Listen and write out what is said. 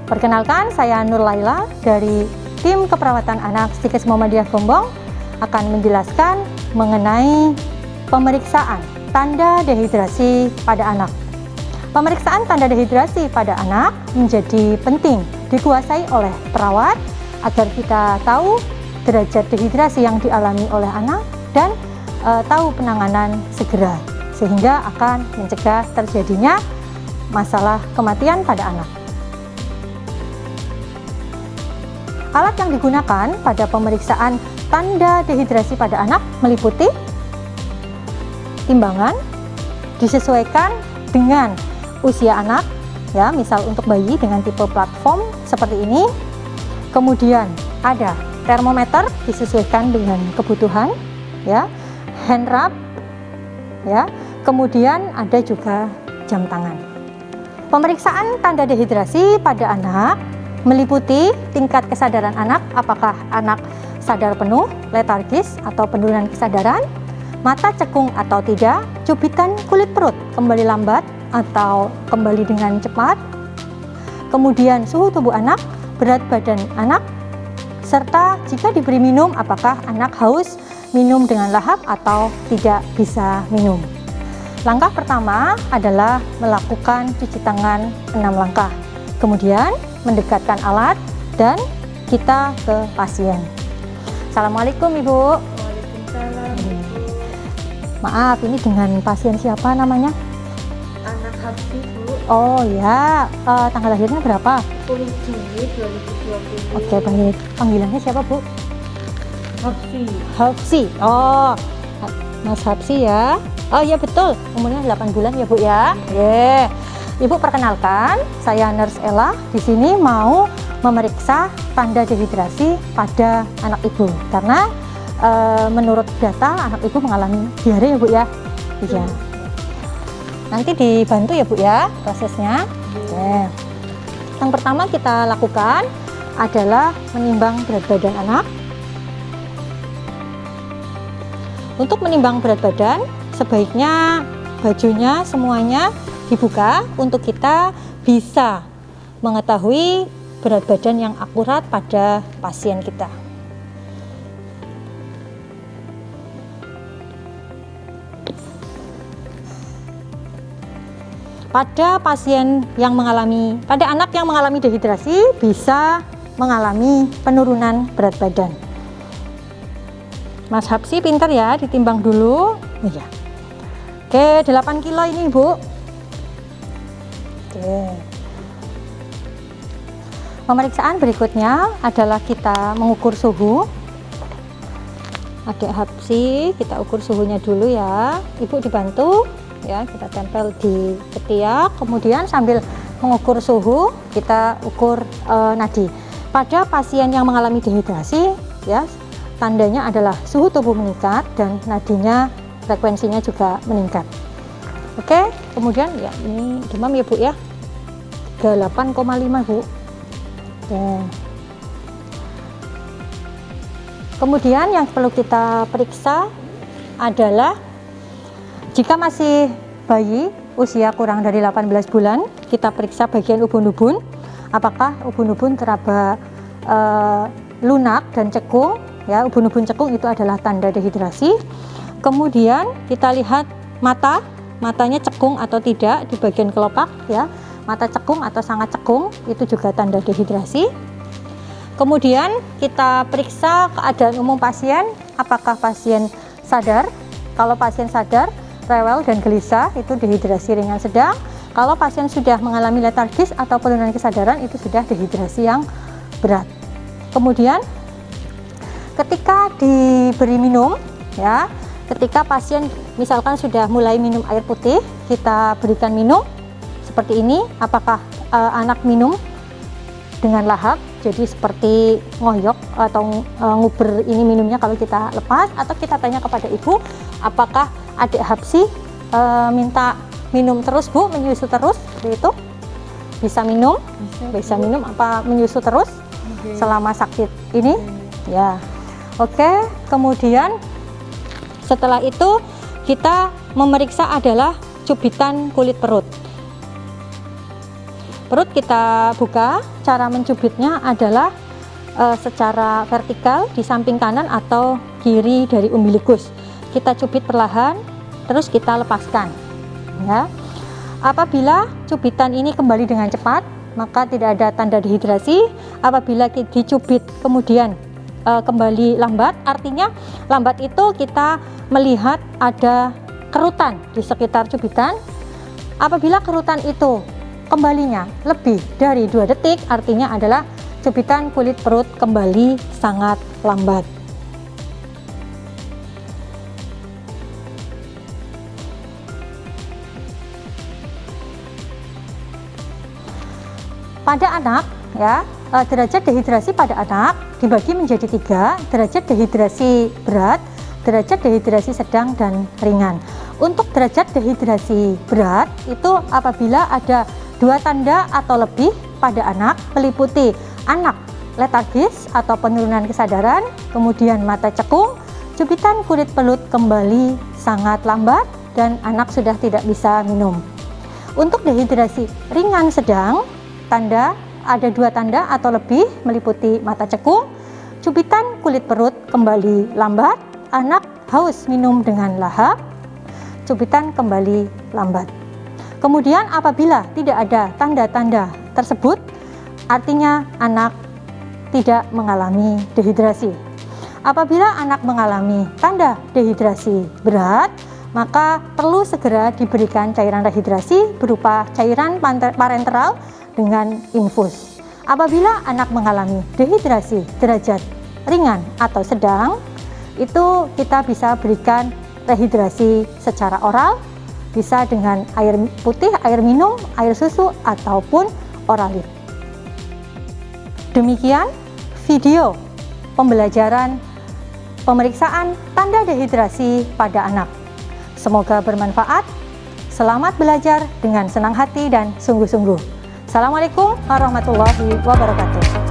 Perkenalkan, saya Nur Laila dari tim keperawatan anak Stikes Muhammadiyah Gombong akan menjelaskan mengenai pemeriksaan tanda dehidrasi pada anak. Pemeriksaan tanda dehidrasi pada anak menjadi penting dikuasai oleh perawat agar kita tahu derajat dehidrasi yang dialami oleh anak dan tahu penanganan segera, sehingga akan mencegah terjadinya masalah kematian pada anak. Alat yang digunakan pada pemeriksaan tanda dehidrasi pada anak meliputi timbangan, disesuaikan dengan usia anak, ya, misal untuk bayi dengan tipe platform seperti ini. Kemudian ada termometer disesuaikan dengan kebutuhan, ya, hand rub, ya. Kemudian ada juga jam tangan. Pemeriksaan tanda dehidrasi pada anak meliputi tingkat kesadaran anak, apakah anak sadar penuh, letargis atau penurunan kesadaran, mata cekung atau tidak, cubitan kulit perut kembali lambat atau kembali dengan cepat, kemudian suhu tubuh anak, berat badan anak, serta jika diberi minum apakah anak haus minum dengan lahap atau tidak bisa minum. Langkah pertama adalah melakukan cuci tangan 6 langkah, kemudian mendekatkan alat dan kita ke pasien. Assalamualaikum Ibu. Waalaikumsalam. Maaf, ini dengan pasien siapa namanya? Anak Habsi, Bu. Oh ya, tanggal lahirnya berapa? 10 Juni 2020. Oke, baik. Panggilannya siapa, Bu? Habsi. Hapsi. Oh, Mas Hapsi ya. Oh iya betul, umurnya 8 bulan ya Bu ya. Yeah. Ibu perkenalkan, saya Nurse Ella. Di sini mau memeriksa tanda dehidrasi pada anak Ibu karena menurut data anak Ibu mengalami diare ya Bu ya. Iya. Nanti dibantu ya Bu ya prosesnya. Yeah. Yang pertama kita lakukan adalah menimbang berat badan anak. Untuk menimbang berat badan, sebaiknya bajunya semuanya dibuka untuk kita bisa mengetahui berat badan yang akurat pada pasien kita. Pada anak yang mengalami dehidrasi bisa mengalami penurunan berat badan. Mas Hapsi pintar ya, ditimbang dulu. Oh ya. Oke, 8 kilo ini Bu. Oke. Pemeriksaan berikutnya adalah kita mengukur suhu. Adik Hapsi, kita ukur suhunya dulu ya. Ibu dibantu ya, kita tempel di ketiak, kemudian sambil mengukur suhu, kita ukur nadi. Pada pasien yang mengalami dehidrasi ya, tandanya adalah suhu tubuh meningkat dan nadinya, frekuensinya juga meningkat. Oke, kemudian ya ini demam ya Bu ya, 38,5 Bu. Oke. Kemudian yang perlu kita periksa adalah jika masih bayi usia kurang dari 18 bulan, kita periksa bagian ubun-ubun, apakah ubun-ubun teraba lunak dan cekung. Ya, ubun-ubun cekung itu adalah tanda dehidrasi. Kemudian kita lihat matanya cekung atau tidak di bagian kelopak ya. Mata cekung atau sangat cekung itu juga tanda dehidrasi. Kemudian kita periksa keadaan umum pasien, apakah pasien sadar. Kalau pasien sadar, rewel dan gelisah itu dehidrasi ringan sedang. Kalau pasien sudah mengalami letargis atau penurunan kesadaran itu sudah dehidrasi yang berat. Kemudian ketika diberi minum ya, ketika pasien misalkan sudah mulai minum air putih, kita berikan minum seperti ini. Apakah anak minum dengan lahap, jadi seperti ngoyok atau nguber ini minumnya kalau kita lepas, atau kita tanya kepada ibu, apakah adik Hapsi minta minum terus Bu, menyusu terus, seperti itu? Bisa minum? Bisa minum apa menyusu terus selama sakit ini? Ya. Oke, kemudian setelah itu kita memeriksa adalah cubitan kulit perut. Perut kita buka, cara mencubitnya adalah secara vertikal di samping kanan atau kiri dari umbilikus. Kita cubit perlahan, terus kita lepaskan. Ya. Apabila cubitan ini kembali dengan cepat, maka tidak ada tanda dehidrasi. Apabila dicubit kemudian kembali lambat, artinya lambat itu kita melihat ada kerutan di sekitar cubitan. Apabila kerutan itu kembalinya lebih dari 2 detik, artinya adalah cubitan kulit perut kembali sangat lambat. Pada anak, ya, derajat dehidrasi pada anak dibagi menjadi 3, derajat dehidrasi berat, derajat dehidrasi sedang, dan ringan. Untuk derajat dehidrasi berat itu apabila ada 2 tanda atau lebih pada anak, meliputi anak letargis atau penurunan kesadaran, kemudian mata cekung, cubitan kulit pelut kembali sangat lambat, dan anak sudah tidak bisa minum. Untuk dehidrasi ringan sedang, ada 2 tanda atau lebih, meliputi mata cekung, cubitan kulit perut kembali lambat, anak haus minum dengan lahap, cubitan kembali lambat. Kemudian apabila tidak ada tanda-tanda tersebut, artinya anak tidak mengalami dehidrasi. Apabila anak mengalami tanda dehidrasi berat, maka perlu segera diberikan cairan rehidrasi berupa cairan parenteral dengan infus. Apabila anak mengalami dehidrasi derajat ringan atau sedang, itu kita bisa berikan rehidrasi secara oral, bisa dengan air putih, air minum, air susu, ataupun oralit. Demikian video pembelajaran pemeriksaan tanda dehidrasi pada anak. Semoga bermanfaat. Selamat belajar dengan senang hati dan sungguh-sungguh. Assalamualaikum warahmatullahi wabarakatuh.